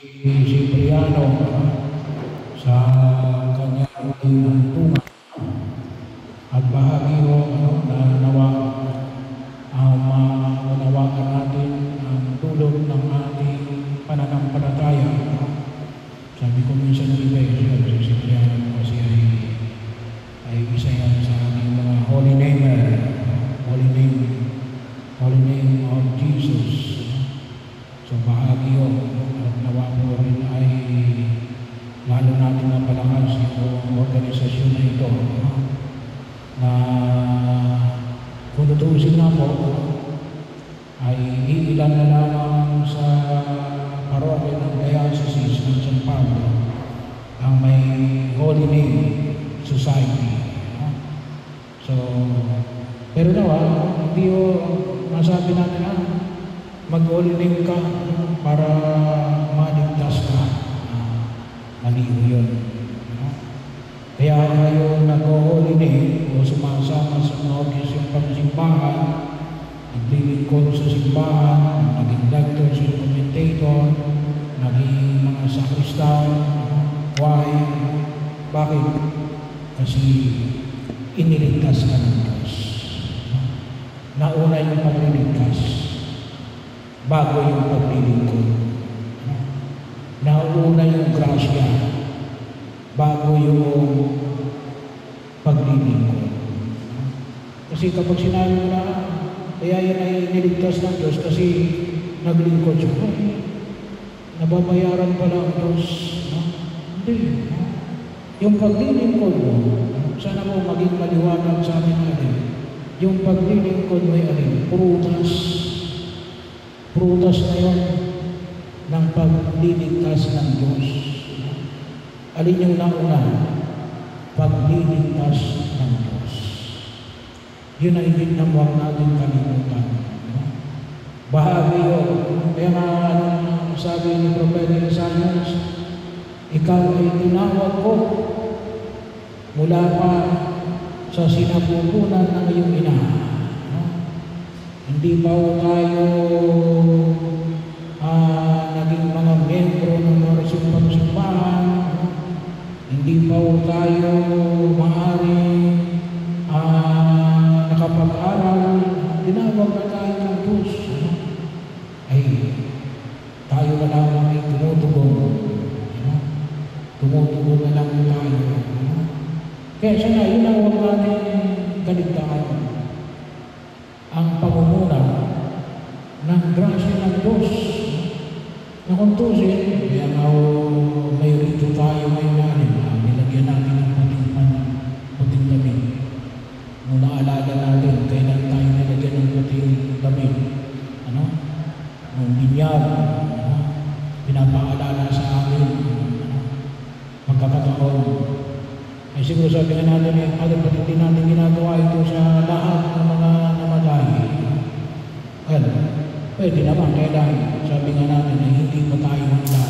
Cipriano sa kanyang tunga at bahagi ho na nawa maunawakan natin ang dulot ng ating pananampalataya. Sabi ko minsan ng iba si Cipriano kasi ay isa yan sa ating mga holy name of Jesus. So bahagi ho at nawa po rin ay lalo natin napalakas yung organisasyon na ito na kung tutuusin na po ay iilan na lamang sa parokya ng Diocese ng San Pablo ang may Holy Name Society. So, pero nawa, hindi o masabi natin mag-Holy Name ka para maligtas ka. Maliho yun. Kaya kayo nag-Holy Name o sumasama sa mga okisyong pagsimbahan, naglilingkod sa simbahan, naging lector sa commentator, naging mga sakristan. Why? Bakit? Kasi iniligtas ka ng Diyos. Nauna yung pagliligtas bago yung paglilingkod. Nauna yung grasya bago yung paglilingkod. Kasi kapag sinabi mo na kaya yan ay niligtas ng Diyos kasi naglingkod siya, nababayaran pala ang Diyos. Hindi. Yung paglilingkod mo, sana mo maging maliwanag sa amin natin. Yung paglilingkod mo ay alin? Prutas na yun ng pagliligtas ng Diyos. Alin yung nauna? Pagliligtas ng Diyos. Yun ay hindi na huwag natin kalimutan. Bahagi yun. Kaya nga sabi ni Propeta Isaias, ikaw ay tinawag ko mula pa sa sinapupunan ng iyong ina. Hindi pa tayo naging mga membro ng mga simbahan, hindi pa tayo maaaring nakapag-aral, tinawag na tayo ng Diyos. Ay, tayo na lang ay tumutugon na lang tayo. Kaya sana, yun ang huwag natin kaligtaan. Ang pangunguna ng grasya ng Diyos na kung tusin, kaya nga may rito tayo ngayon natin, nilagyan natin ng puting damit. Nung naalala natin, kailan tayo nilagyan ng puting damit. Nung binyag, pinapaalala sa amin, magkakataon. Ay siguro sabi nga natin, ba't hindi natin ginagawa ito sa lahat ng mga namatay? Pwede naman, kailan sabi nga natin na hindi pa tayo handa.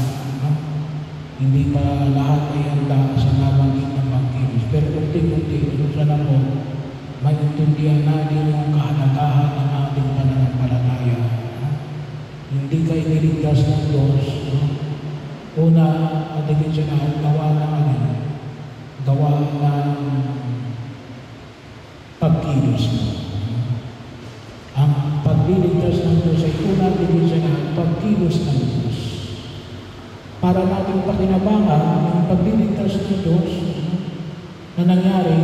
Hindi pa lahat ay handa sa nabanggit ng pagkilos. Pero kunti-kunti, sana po, maintindihan natin yung kahalagahan ng ating pananampalataya. Hindi ka iniligtas ng Diyos. Una, atigin siya na gawa ng pagkilos mo. Ang pagliligtas ng Diyos ay una, atigin siya na pagkilos ng Diyos. Para natin pakinabangan ang pagliligtas ng Diyos na nangyari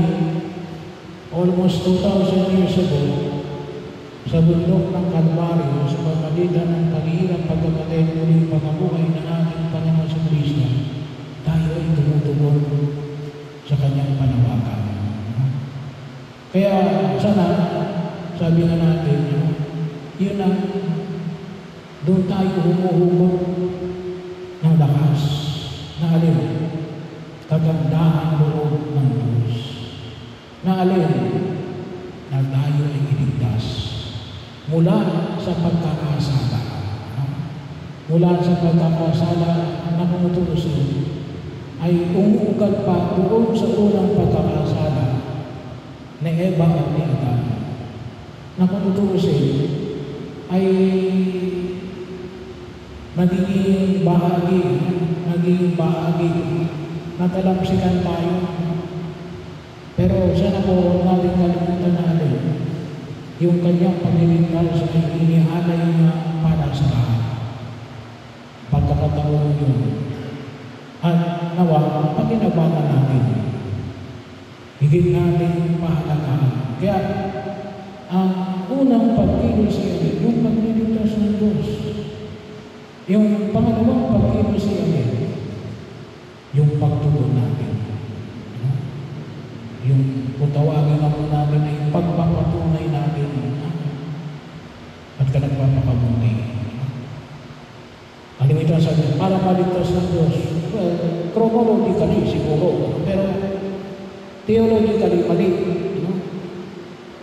almost 2,000 years ago sa bundok ng Kalbaryo sa pamamagitan ng paghihirap, pagkamatay, muling pagkabuhay ng ating Panginoon sa Kristo, tayo ay tumutugon sa kanyang panawagan. Kaya sana, sabi nga natin, yun ang doon tayo humuhugot ng lakas na alin, kagandahan loob ng Diyos. Na alin, na tayo ay iligtas mula sa pagkakasala. Mula sa pagkakasala na kumutusin ay umuugat pa doon sa unang pagkakasala ni Eva at ni Adam. Na kumutusin ay magiging bahagi, natalamsikan tayo. Pero sana po huwag natin kalimutan natin yung kanyang pagliligtas ay inialay niya para sa lahat. Pagkakataon yun. At nawa, pagkinabangan natin, higit natin pahalagahan. Kaya, ang unang pagkilos ay yung pagliligtas ng Diyos. Yung pangalawang pagkilos ay yung pagtugon natin. Yung kutawagin na po natin ay pagpapatunay natin at ka nagpapakabuti. Alam ito sa Diyos, para maligtas ng Diyos, chronologically siguro, pero theologically mali.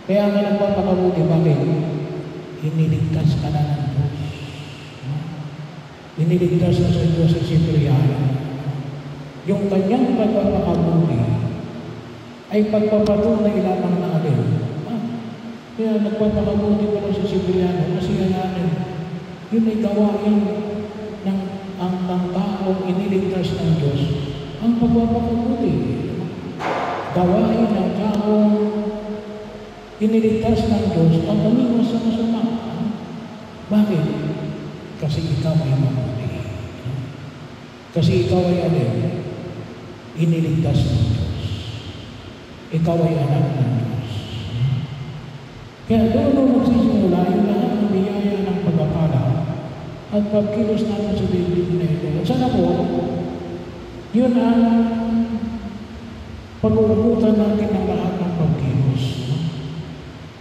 Kaya nga nagpapakabuti, bakit? Iniligtas ka na ng Diyos. Iniligtas na sa Diyos sa Sipriano. Yung kanyang pagpapakabuti ay pagpapatunay lamang na alin. Kaya nagpapakabuti pala sa Sipriano kasi yan natin. Yun ay gawain ng ang taong iniligtas ng Diyos. Ang pagpapakabuti. Gawain ng taong iniligtas ng Diyos ang umiwas sa masama. Bakit? Kasi ikaw ay mabuti. Kasi ikaw ay alin? Iniligtas ng Diyos. Ikaw ay anak ng Diyos. Kaya doon nagsisimula yung lahat ng biyaya ng pagpapala at pagkilos natin sa Biblia na ito. At sana po, yun ang pag-uugutan natin ng lahat ng pagkilos.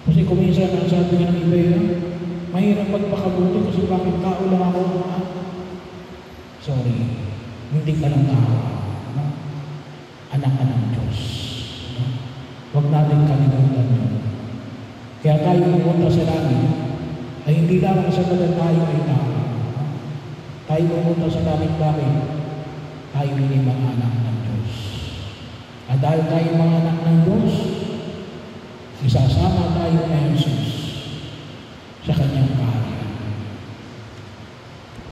Kasi kuminsan ang sabi ng iba, mahirap magpakabuti kasi bakit tao lang ako. Sorry, hindi ka lang tao. Anak ka ng Diyos. Huwag natin kalimutan yun. Kaya tayo pumunta sa langit ay hindi lamang sabagat tayo ay tao. Tayo pumunta sa langit bakit? Tayo hindi mga anak ng Diyos. At dahil tayo mga anak ng Diyos,